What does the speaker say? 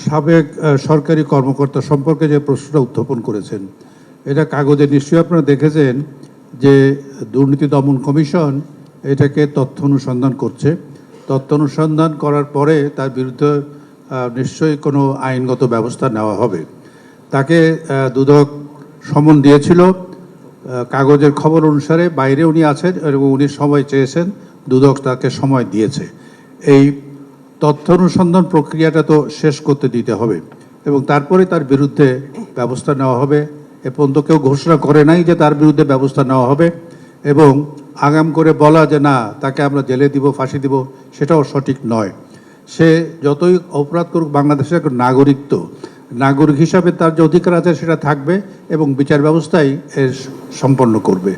সাবেক সরকারি কর্মকর্তা সম্পর্কে যে প্রশ্নটা উত্থাপন করেছেন, এটা কাগজে নিশ্চয়ই আপনারা দেখেছেন যে দুর্নীতি দমন কমিশন এটাকে তথ্য অনুসন্ধান করছে। তথ্য অনুসন্ধান করার পরে তার বিরুদ্ধে নিশ্চয়ই কোনো আইনগত ব্যবস্থা নেওয়া হবে। তাকে দুদক সমন দিয়েছিল, কাগজের খবর অনুসারে বাইরে উনি আছেন এবং উনি সময় চেয়েছেন, দুদক তাকে সময় দিয়েছে। এই তথ্য অনুসন্ধান প্রক্রিয়াটা তো শেষ করতে দিতে হবে এবং তারপরে তার বিরুদ্ধে ব্যবস্থা নেওয়া হবে। এ পর্যন্ত কেউ ঘোষণা করে নাই যে তার বিরুদ্ধে ব্যবস্থা নেওয়া হবে, এবং আগাম করে বলা যে না তাকে আমরা জেলে দিব, ফাঁসি দিব, সেটাও সঠিক নয়। সে যতই অপরাধ করুক, বাংলাদেশের এক নাগরিক, তো নাগরিক হিসাবে তার যে অধিকার আছে সেটা থাকবে এবং বিচার ব্যবস্থাই এর সম্পন্ন করবে।